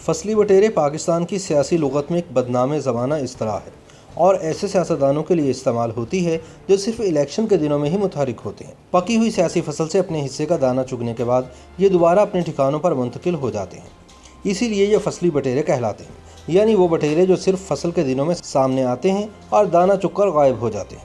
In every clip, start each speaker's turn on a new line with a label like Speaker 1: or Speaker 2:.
Speaker 1: فصلی بٹیرے پاکستان کی سیاسی لغت میں ایک بدنام زمانہ اصطلاح ہے اور ایسے سیاستدانوں کے لیے استعمال ہوتی ہے جو صرف الیکشن کے دنوں میں ہی متحرک ہوتے ہیں۔ پکی ہوئی سیاسی فصل سے اپنے حصے کا دانہ چگنے کے بعد یہ دوبارہ اپنے ٹھکانوں پر منتقل ہو جاتے ہیں، اسی لیے یہ فصلی بٹیرے کہلاتے ہیں، یعنی وہ بٹیرے جو صرف فصل کے دنوں میں سامنے آتے ہیں اور دانہ چگ کر غائب ہو جاتے ہیں۔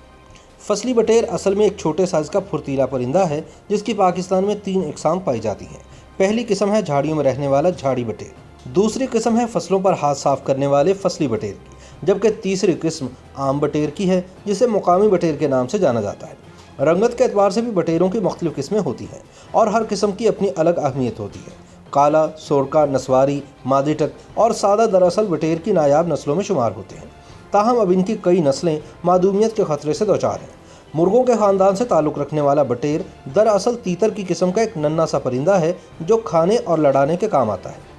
Speaker 1: فصلی بٹیر اصل میں ایک چھوٹے سائز کا پھرتیلا پرندہ ہے جس کی پاکستان میں 3 اقسام پائی جاتی ہیں۔ پہلی قسم ہے جھاڑیوں میں رہنے والا جھاڑی بٹیر، دوسری قسم ہے فصلوں پر ہاتھ صاف کرنے والے فصلی بٹیر کی، جبکہ تیسری قسم عام بٹیر کی ہے جسے مقامی بٹیر کے نام سے جانا جاتا ہے۔ رنگت کے اعتبار سے بھی بٹیروں کی مختلف قسمیں ہوتی ہیں اور ہر قسم کی اپنی الگ اہمیت ہوتی ہے۔ کالا، سورکا، نسواری، مادی ٹک اور سادہ دراصل بٹیر کی نایاب نسلوں میں شمار ہوتے ہیں، تاہم اب ان کی کئی نسلیں معدومیت کے خطرے سے دوچار ہیں۔ مرغوں کے خاندان سے تعلق رکھنے والا بٹیر دراصل تیتر کی قسم کا ایک ننھا سا پرندہ ہے جو کھانے اور لڑانے کے کام آتا ہے۔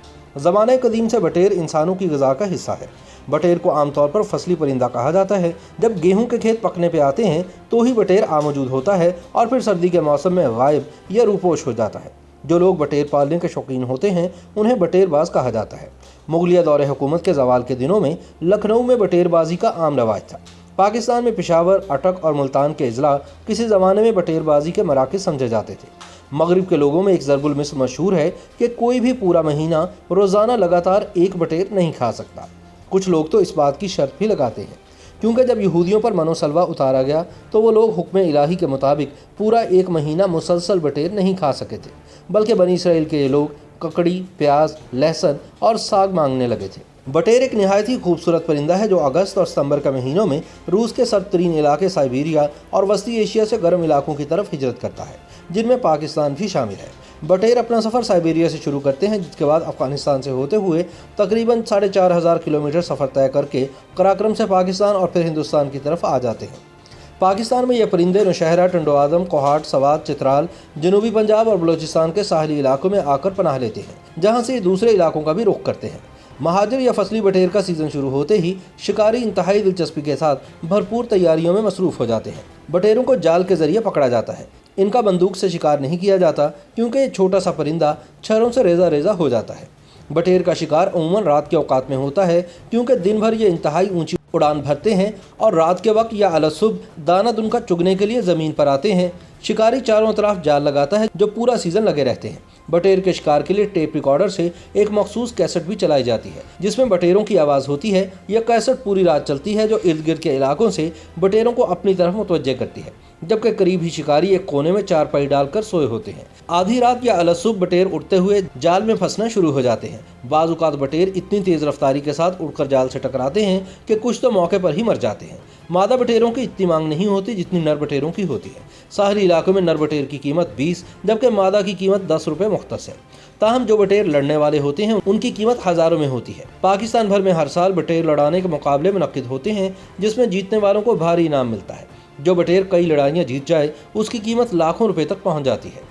Speaker 1: زمانہ قدیم سے بٹیر انسانوں کی غذا کا حصہ ہے۔ بٹیر کو عام طور پر فصلی پرندہ کہا جاتا ہے۔ جب گیہوں کے کھیت پکنے پہ آتے ہیں تو ہی بٹیر موجود ہوتا ہے اور پھر سردی کے موسم میں غائب یا روپوش ہو جاتا ہے۔ جو لوگ بٹیر پالنے کے شوقین ہوتے ہیں انہیں بٹیر باز کہا جاتا ہے۔ مغلیہ دور حکومت کے زوال کے دنوں میں لکھنؤ میں بٹیر بازی کا عام رواج تھا۔ پاکستان میں پشاور، اٹک اور ملتان کے اضلاع کسی زمانے میں بٹیر بازی کے مراکز سمجھے جاتے تھے۔ مغرب کے لوگوں میں ایک ضرب المثل مشہور ہے کہ کوئی بھی پورا مہینہ روزانہ لگاتار ایک بٹیر نہیں کھا سکتا۔ کچھ لوگ تو اس بات کی شرط بھی لگاتے ہیں کیونکہ جب یہودیوں پر من و سلوہ اتارا گیا تو وہ لوگ حکم الہی کے مطابق پورا ایک مہینہ مسلسل بٹیر نہیں کھا سکے تھے، بلکہ بنی اسرائیل کے یہ لوگ ککڑی، پیاز، لہسن اور ساگ مانگنے لگے تھے۔ بٹیر ایک نہایت ہی خوبصورت پرندہ ہے جو اگست اور ستمبر کے مہینوں میں روس کے سرد ترین علاقے سائبیریا اور وسطی ایشیا سے گرم علاقوں کی طرف ہجرت کرتا ہے، جن میں پاکستان بھی شامل ہے۔ بٹیر اپنا سفر سائبیریا سے شروع کرتے ہیں، جس کے بعد افغانستان سے ہوتے ہوئے تقریباً 4500 کلومیٹر سفر طے کر کے قراقرم سے پاکستان اور پھر ہندوستان کی طرف آ جاتے ہیں۔ پاکستان میں یہ پرندے نوشہرہ، ٹنڈو آدم، کوہاٹ، سوات، چترال، جنوبی پنجاب اور بلوچستان کے ساحلی علاقوں میں آ کر پناہ لیتے ہیں، جہاں سے یہ دوسرے علاقوں کا بھی رخ کرتے ہیں۔ مہاجر یا فصلی بٹیر کا سیزن شروع ہوتے ہی شکاری انتہائی دلچسپی کے ساتھ بھرپور تیاریوں میں مصروف ہو جاتے ہیں۔ بٹیروں کو جال کے ذریعے پکڑا جاتا ہے۔ ان کا بندوق سے شکار نہیں کیا جاتا کیونکہ یہ چھوٹا سا پرندہ چھروں سے ریزہ ریزہ ہو جاتا ہے۔ بٹیر کا شکار عموماً رات کے اوقات میں ہوتا ہے کیونکہ دن بھر یہ انتہائی اونچی اڑان بھرتے ہیں اور رات کے وقت یا علی صبح دانہ دن کا چگنے کے لیے زمین پر آتے ہیں۔ شکاری چاروں طرف جال لگاتا ہے جو پورا سیزن لگے رہتے ہیں۔ بٹیر کے شکار کے لیے ٹیپ ریکارڈر سے ایک مخصوص کیسٹ بھی چلائی جاتی ہے جس میں بٹیروں کی آواز ہوتی ہے۔ یہ کیسٹ پوری رات چلتی ہے جو ارد گرد کے علاقوں سے بٹیروں کو اپنی طرف متوجہ کرتی ہے، جبکہ قریب ہی شکاری ایک کونے میں چارپائی ڈال کر سوئے ہوتے ہیں۔ آدھی رات یا علی صبح بٹیر اڑتے ہوئے جال میں پھنسنا شروع ہو جاتے ہیں۔ بعض اوقات بٹیر اتنی تیز رفتاری کے ساتھ اڑ کر جال سے ٹکراتے ہیں کہ کچھ تو موقع پر ہی مر جاتے ہیں۔ مادہ بٹیروں کی اتنی مانگ نہیں ہوتی جتنی نر بٹیروں کی ہوتی ہے۔ ساحلی علاقوں میں نر بٹیر کی قیمت 20 جبکہ مادہ کی قیمت 10 روپے مختص ہے، تاہم جو بٹیر لڑنے والے ہوتے ہیں ان کی قیمت ہزاروں میں ہوتی ہے۔ پاکستان بھر میں ہر سال بٹیر لڑانے کے مقابلے منعقد ہوتے ہیں جس میں جیتنے والوں کو بھاری انعام ملتا ہے۔ جو بٹیر کئی لڑائیاں جیت جائے اس کی قیمت لاکھوں روپے تک پہنچ جاتی ہے۔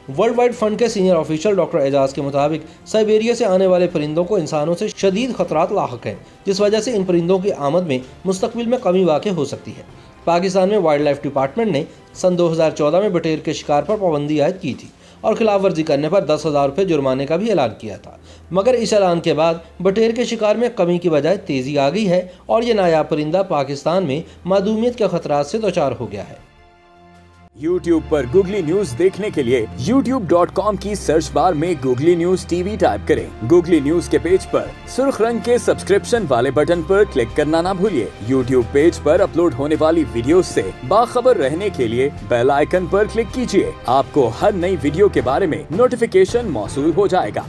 Speaker 1: ورلڈ وائڈ فنڈ کے سینئر آفیشل ڈاکٹر اعجاز کے مطابق سائبیریا سے آنے والے پرندوں کو انسانوں سے شدید خطرات لاحق ہیں، جس وجہ سے ان پرندوں کی آمد میں مستقبل میں کمی واقع ہو سکتی ہے۔ پاکستان میں وائلڈ لائف ڈپارٹمنٹ نے سن 2014 میں بٹیر کے شکار پر پابندی عائد کی تھی اور خلاف ورزی کرنے پر 10,000 روپے جرمانے کا بھی اعلان کیا تھا، مگر اس اعلان کے بعد بٹیر کے شکار میں کمی کی بجائے تیزی آ گئی ہے اور یہ نایاب پرندہ پاکستان میں معدومیت کے خطرات سے دوچار ہو گیا ہے۔
Speaker 2: YouTube پر گوگلی نیوز دیکھنے کے لیے youtube.com کی سرچ بار میں googly news T V type کریں۔ گوگلی نیوز کے پیج پر سرخ رنگ کے سبسکرپشن والے بٹن پر کلک کرنا نہ بھولیے۔ YouTube پیج پر اپلوڈ ہونے والی ویڈیوز سے باخبر رہنے کے لیے بیل آئیکن پر کلک کیجیے۔ آپ کو ہر نئی ویڈیو کے بارے میں نوٹیفیکیشن موصول ہو جائے گا۔